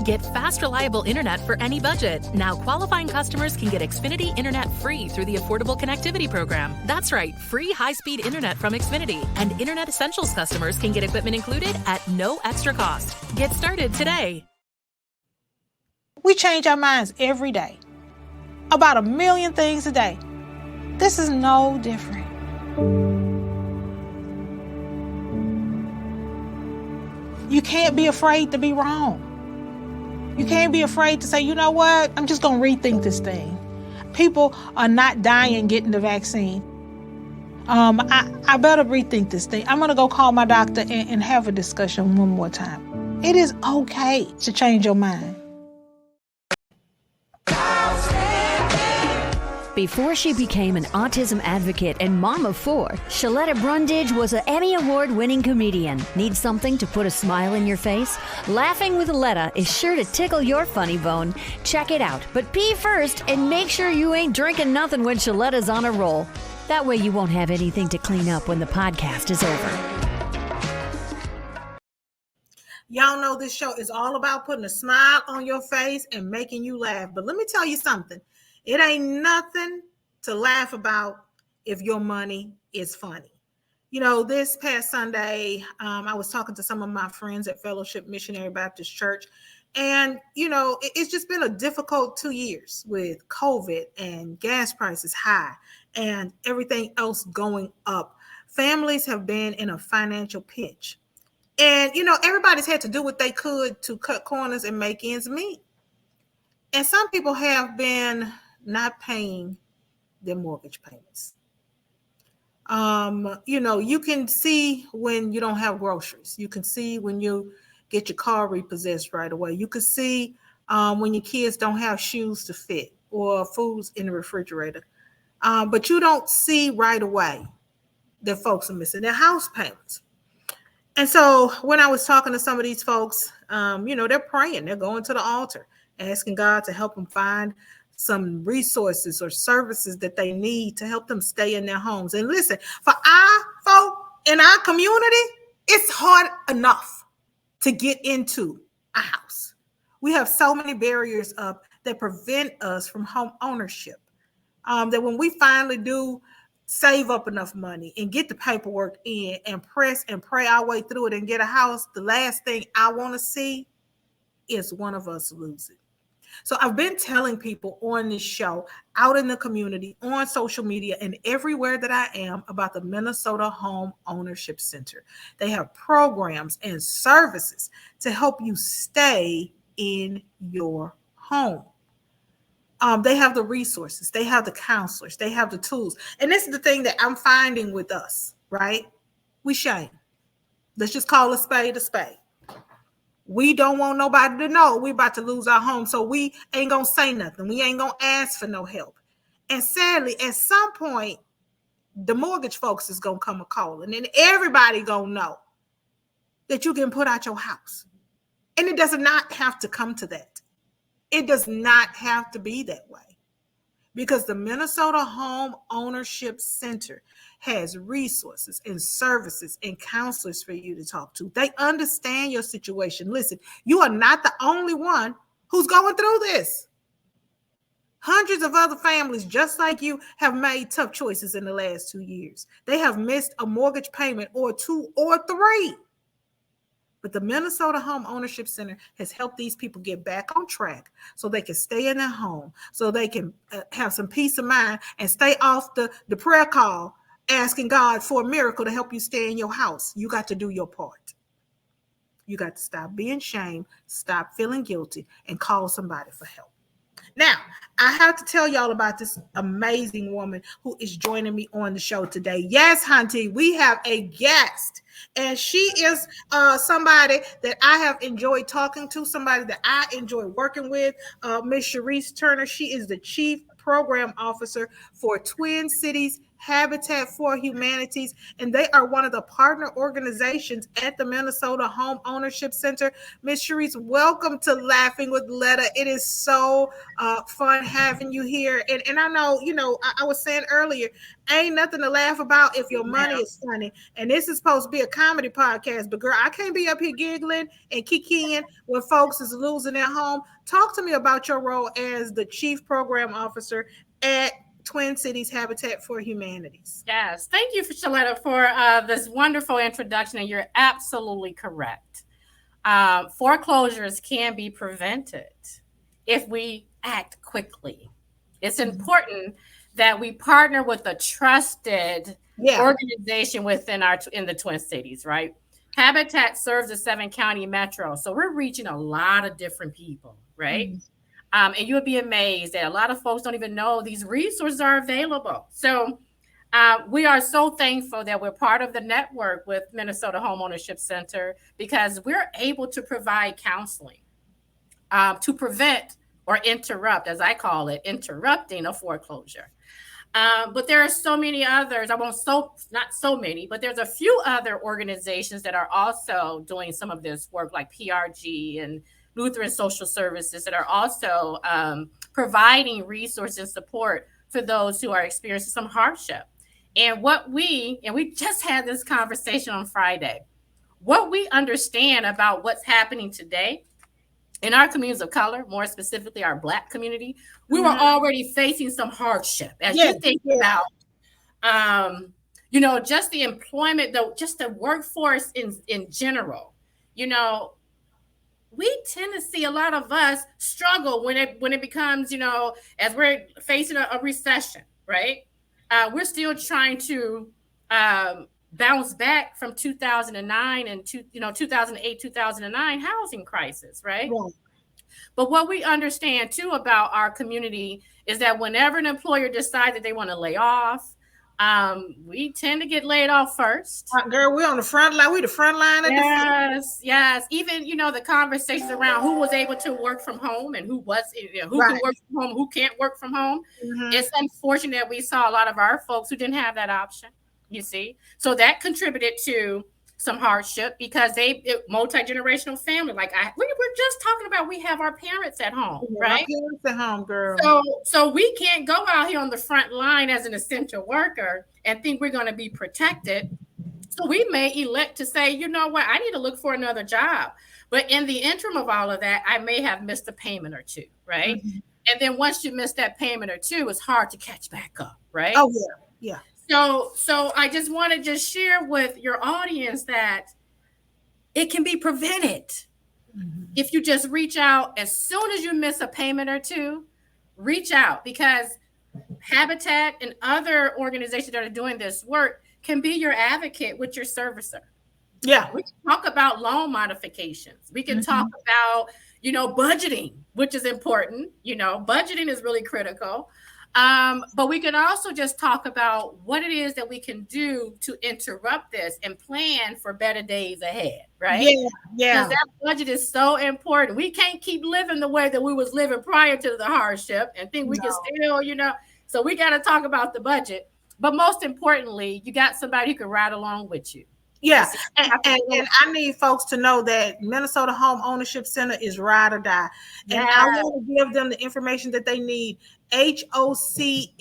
Get fast, reliable internet for any budget. Now qualifying customers can get Xfinity Internet free through the Affordable Connectivity Program. That's right, free high-speed internet from Xfinity. And Internet Essentials customers can get equipment included at no extra cost. Get started today. We change our minds every day. About 1 million things a day. This is no different. You can't be afraid to be wrong. You can't be afraid to say, you know what, I'm just going to rethink this thing. People are not dying getting the vaccine. I better rethink this thing. I'm going to go call my doctor and have a discussion one more time. It is okay to change your mind. Before she became an autism advocate and mom of 4, Sheletta Brundage was an Emmy Award-winning comedian. Need something to put a smile in your face? Laughing with Letta is sure to tickle your funny bone. Check it out, but pee first and make sure you ain't drinking nothing when Sheletta's on a roll. That way you won't have anything to clean up when the podcast is over. Y'all know this show is all about putting a smile on your face and making you laugh. But let me tell you something. It ain't nothing to laugh about if your money is funny. You know, this past Sunday, I was talking to some of my friends at Fellowship Missionary Baptist Church. And, you know, it's just been a difficult 2 years with COVID and gas prices high and everything else going up. Families have been in a financial pinch. And, you know, everybody's had to do what they could to cut corners and make ends meet. And some people have been not paying their mortgage payments. You know, you can see when you don't have groceries. You can see when you get your car repossessed right away. You can see when your kids don't have shoes to fit or foods in the refrigerator. But you don't see right away that folks are missing their house payments. And so when I was talking to some of these folks, you know, they're praying, they're going to the altar, asking God to help them find some resources or services that they need to help them stay in their homes. And listen, for our folk in our community, it's hard enough to get into a house. We have so many barriers up that prevent us from home ownership. That when we finally do save up enough money and get the paperwork in and press and pray our way through it and get a house, the last thing I want to see is one of us lose it. So I've been telling people on this show, out in the community, on social media, and everywhere that I am about the Minnesota Homeownership Center. They have programs and services to help you stay in your home. They have the resources, they have the counselors, they have the tools. And this is the thing that I'm finding with us, right? We shame. Let's just call a spade a spade. We don't want nobody to know we're about to lose our home, so we ain't going to say nothing. We ain't going to ask for no help. And sadly, at some point, the mortgage folks is going to come a call, and then everybody going to know that you can put out your house. And it does not have to come to that. It does not have to be that way. Because the Minnesota Home Ownership Center has resources and services and counselors for you to talk to. They understand your situation. Listen, you are not the only one who's going through this. Hundreds of other families just like you have made tough choices in the last 2 years. They have missed a mortgage payment or 2 or 3. But the Minnesota Home Ownership Center has helped these people get back on track so they can stay in their home, so they can have some peace of mind and stay off the prayer call, asking God for a miracle to help you stay in your house. You got to do your part. You got to stop being shamed, stop feeling guilty, and call somebody for help. Now, I have to tell y'all about this amazing woman who is joining me on the show today. Yes, Hunty, we have a guest, and she is somebody that I have enjoyed talking to, somebody that I enjoy working with, Miss Sharice Turner. She is the Chief Program Officer for Twin Cities Habitat for Humanities, and they are one of the partner organizations at the Minnesota Homeownership Center. Ms. Sharice, welcome to Laughing with Letta. It is so fun having you here. And I know, I was saying earlier, ain't nothing to laugh about if your money is funny. And this is supposed to be a comedy podcast, but girl, I can't be up here giggling and kikiing when folks is losing their home. Talk to me about your role as the Chief Program Officer at Twin Cities Habitat for Humanities. Yes, thank you, Sheletta, for this wonderful introduction, and you're absolutely correct. Foreclosures can be prevented if we act quickly. It's important that we partner with a trusted organization in the Twin Cities, right? Habitat serves the 7-county metro, so we're reaching a lot of different people, right? And you'll be amazed that a lot of folks don't even know these resources are available. So we are so thankful that we're part of the network with Minnesota Homeownership Center, because we're able to provide counseling to prevent or interrupt, as I call it, interrupting a foreclosure. But there are so many others. Not so many, but there's a few other organizations that are also doing some of this work, like PRG and Lutheran Social Services, that are also providing resources and support for those who are experiencing some hardship. And we just had this conversation on Friday, what we understand about what's happening today in our communities of color, more specifically our Black community, we were already facing some hardship. As you think about, just the employment, just the workforce in general, we tend to see a lot of us struggle when it becomes, as we're facing a recession, right? We're still trying to bounce back from 2009 and 2008, 2009 housing crisis, right? But what we understand too about our community is that whenever an employer decides that they want to lay off, we tend to get laid off first. Girl, we're on the front line. We the front line. Yes. Even, the conversations around who was able to work from home and who can work from home, who can't work from home. It's unfortunate that we saw a lot of our folks who didn't have that option, you see. So that contributed to some hardship, because multi-generational family, we were just talking about, we have our parents at home, right? Our parents at home, girl. So we can't go out here on the front line as an essential worker and think we're going to be protected. So we may elect to say, you know what, I need to look for another job. But in the interim of all of that, I may have missed a payment or two, right? And then once you miss that payment or two, it's hard to catch back up, right? Oh, yeah. So I just want to share with your audience that it can be prevented if you just reach out. As soon as you miss a payment or two, reach out, because Habitat and other organizations that are doing this work can be your advocate with your servicer. Yeah. We can talk about loan modifications. We can talk about, budgeting, which is important. Budgeting is really critical. But we can also just talk about what it is that we can do to interrupt this and plan for better days ahead, right? Yeah. Because that budget is so important. We can't keep living the way that we was living prior to the hardship and think we can still, so we got to talk about the budget. But most importantly, you got somebody who can ride along with you. Yeah, and I need folks to know that Minnesota Homeownership Center is ride or die. And I want to give them the information that they need. HOCMN.org.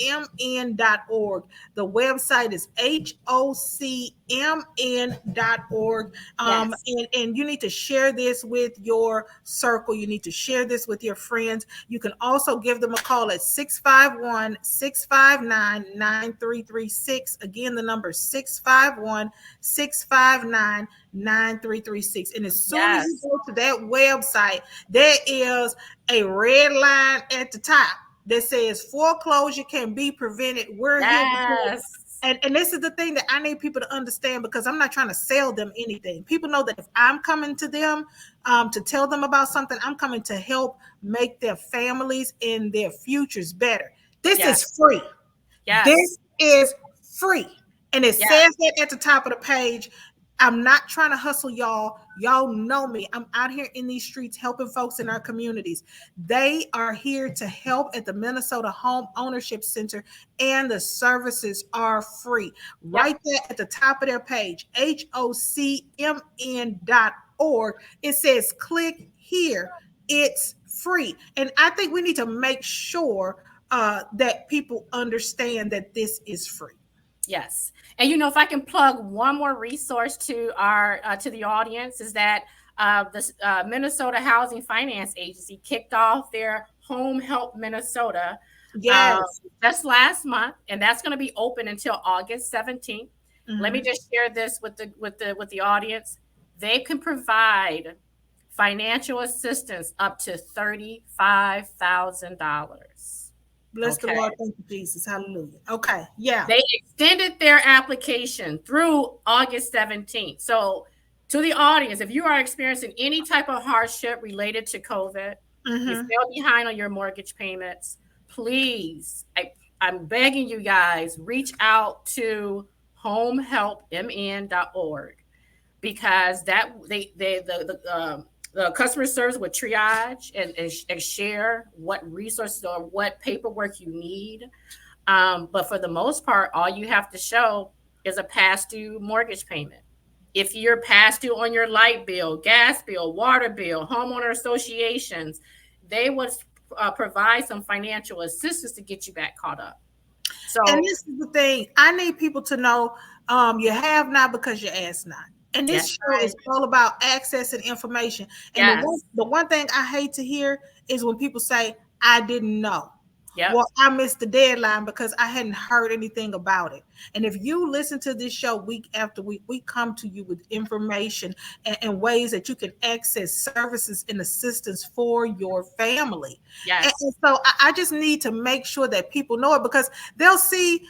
The website is HOCMN.org. And you need to share this with your circle. You need to share this with your friends. You can also give them a call at 651-659-9336. Again, the number is 651-659-9336. And as soon as you go to that website, there is a red line at the top that says foreclosure can be prevented. We're here. And this is the thing that I need people to understand, because I'm not trying to sell them anything. People know that if I'm coming to them to tell them about something, I'm coming to help make their families and their futures better. This is free. This is free. And it says that at the top of the page. I'm not trying to hustle y'all. Y'all know me. I'm out here in these streets helping folks in our communities. They are here to help at the Minnesota Home Ownership Center, and the services are free. Right there at the top of their page, HOCMN.org. It says click here. It's free. And I think we need to make sure that people understand that this is free. Yes. And if I can plug one more resource to our to the audience, is that the Minnesota Housing Finance Agency kicked off their Home Help Minnesota just last month, and that's going to be open until August 17th. Let me just share this with the audience. They can provide financial assistance up to $35,000. Bless the Lord. Thank you, Jesus. Hallelujah. Okay. Yeah. They extended their application through August 17th. So to the audience, if you are experiencing any type of hardship related to COVID, you fell behind on your mortgage payments, please, I'm begging you guys, reach out to homehelpmn.org, because the customer service would triage and share what resources or what paperwork you need. But for the most part, all you have to show is a past due mortgage payment. If you're past due on your light bill, gas bill, water bill, homeowner associations, they would provide some financial assistance to get you back caught up. So, and this is the thing, I need people to know, you have not because you ask not. And this show is all about access and information. And the one thing I hate to hear is when people say, I didn't know. Well, I missed the deadline because I hadn't heard anything about it. And if you listen to this show week after week, we come to you with information and ways that you can access services and assistance for your family. And so I just need to make sure that people know it, because they'll see,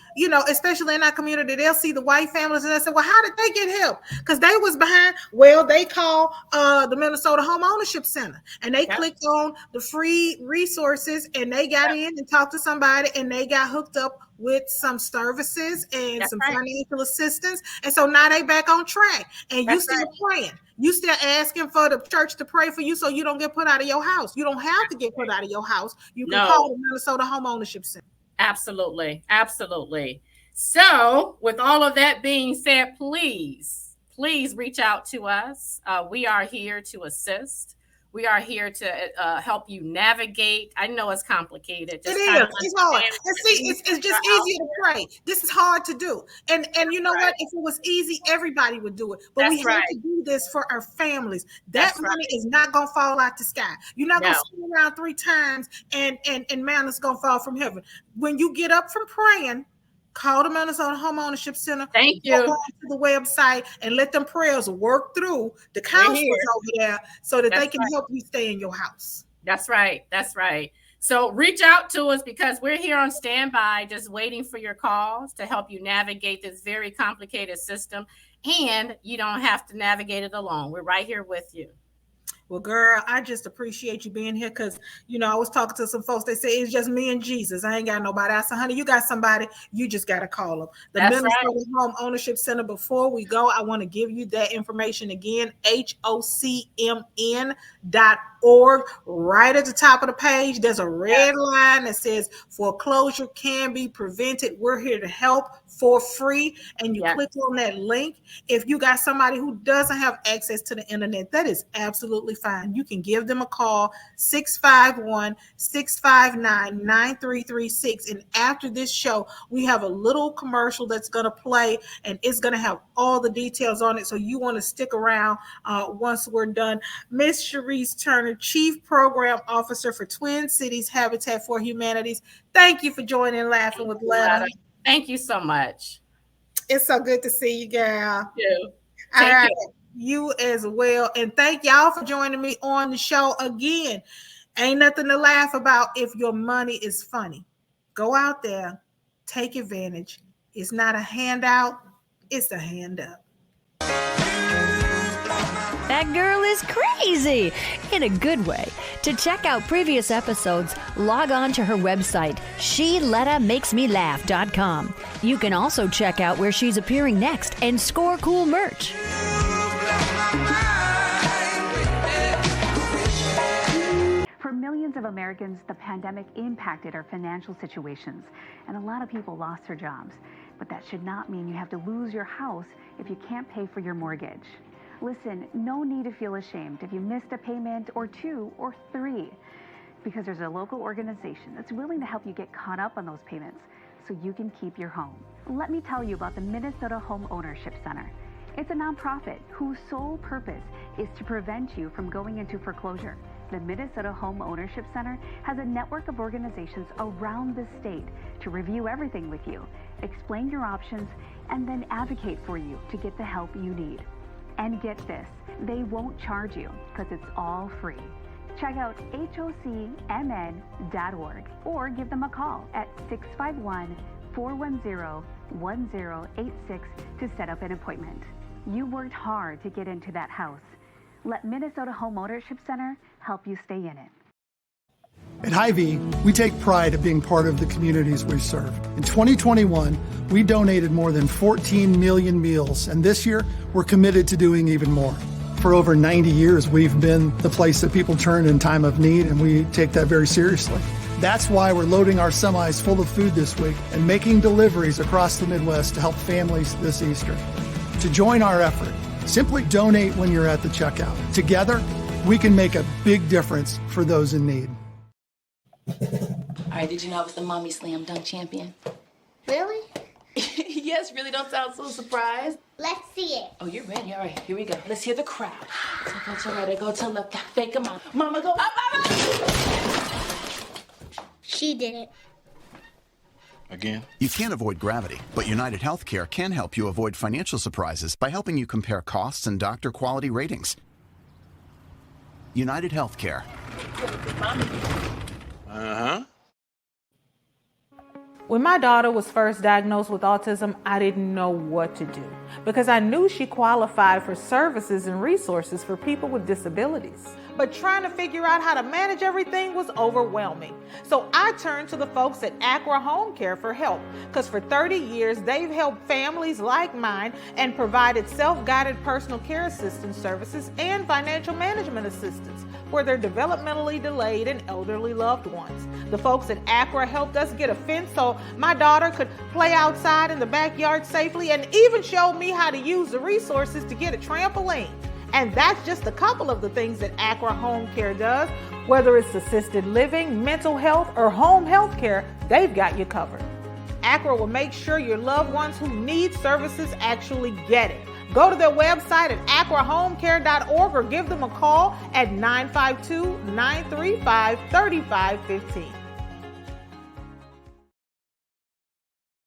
especially in our community, they'll see the white families and they'll say, well, how did they get help? Because they was behind. Well, they call the Minnesota Homeownership Center, and they clicked on the free resources, and they got in and talked to somebody, and they got hooked up with some services and some financial assistance. And so now they back on track, and you still praying. You still asking for the church to pray for you so you don't get put out of your house. You don't have to get put out of your house. You can call the Minnesota Homeownership Center. Absolutely. Absolutely. So with all of that being said, please reach out to us. We are here to assist. We are here to help you navigate. I know it's complicated. It's hard. And see, it's just easier to pray. This is hard to do. And you know what? If it was easy, everybody would do it. But we have to do this for our families. That money is not going to fall out the sky. You're not going to spin around 3 times and manna's going to fall from heaven. When you get up from praying, call the Minnesota Homeownership Center. Thank you. Go to the website and let them prayers work through the counselors over there so that they can help you stay in your house. That's right. That's right. So reach out to us, because we're here on standby, just waiting for your calls to help you navigate this very complicated system. And you don't have to navigate it alone. We're right here with you. Well, girl, I just appreciate you being here, because, I was talking to some folks. They say it's just me and Jesus. I ain't got nobody. I said, honey, you got somebody. You just got to call them. The Minnesota Home Ownership Center. Before we go, I want to give you that information again, HOCMN.org. Right at the top of the page, there's a red line that says foreclosure can be prevented. We're here to help for free. And you click on that link. If you got somebody who doesn't have access to the internet, that is absolutely fine. You can give them a call, 651-659-9336. And after this show, we have a little commercial that's going to play, and it's going to have all the details on it. So you want to stick around once we're done. Miss Sharice Turner, Chief Program Officer for Twin Cities Habitat for Humanities. Thank you for joining Laughing with Letta. Thank you so much. It's so good to see you, girl. You. All right. You as well. And thank y'all for joining me on the show again. Ain't nothing to laugh about if your money is funny. Go out there, take advantage. It's not a handout, it's a hand up. That girl is crazy in a good way. To check out previous episodes, log on to her website, SheLettaMakesMeLaugh.com. You can also check out where she's appearing next and score cool merch. millions of Americans, the pandemic impacted our financial situations, and a lot of people lost their jobs. But that should not mean you have to lose your house if you can't pay for your mortgage. Listen, no need to feel ashamed if you missed a payment or 2 or 3, because there's a local organization that's willing to help you get caught up on those payments so you can keep your home. Let me tell you about the Minnesota Homeownership Center. It's a nonprofit whose sole purpose is to prevent you from going into foreclosure. The Minnesota Homeownership Center has a network of organizations around the state to review everything with you, explain your options, and then advocate for you to get the help you need. And get this, they won't charge you because it's all free. Check out hocmn.org or give them a call at 651-410-1086 to set up an appointment. You worked hard to get into that house. Let Minnesota Homeownership Center help you stay in it. At Hy-Vee, we take pride of being part of the communities we serve. In 2021, we donated more than 14 million meals, and this year, we're committed to doing even more. For over 90 years, we've been the place that people turn in time of need, and we take that very seriously. That's why we're loading our semis full of food this week and making deliveries across the Midwest to help families this Easter. To join our effort, simply donate when you're at the checkout. Together, we can make a big difference for those in need. All right, did you know I was the Mommy Slam Dunk Champion? Really? Yes, really, don't sound so surprised. Let's see it. Oh, you're ready. All right, here we go. Let's hear the crowd. So go to right, go to left, fake 'em out. Mama, go up, up, up. She did it. Again? You can't avoid gravity, but United Healthcare can help you avoid financial surprises by helping you compare costs and doctor quality ratings. United Healthcare. Uh-huh. When my daughter was first diagnosed with autism, I didn't know what to do because I knew she qualified for services and resources for people with disabilities. But trying to figure out how to manage everything was overwhelming. So I turned to the folks at Acra Home Care for help because for 30 years, they've helped families like mine and provided self-guided personal care assistance services and financial management assistance for their developmentally delayed and elderly loved ones. The folks at Acra helped us get a fence so my daughter could play outside in the backyard safely and even showed me how to use the resources to get a trampoline. And that's just a couple of the things that Acra Home Care does. Whether it's assisted living, mental health, or home health care, they've got you covered. Acra will make sure your loved ones who need services actually get it. Go to their website at acrahomecare.org or give them a call at 952-935-3515.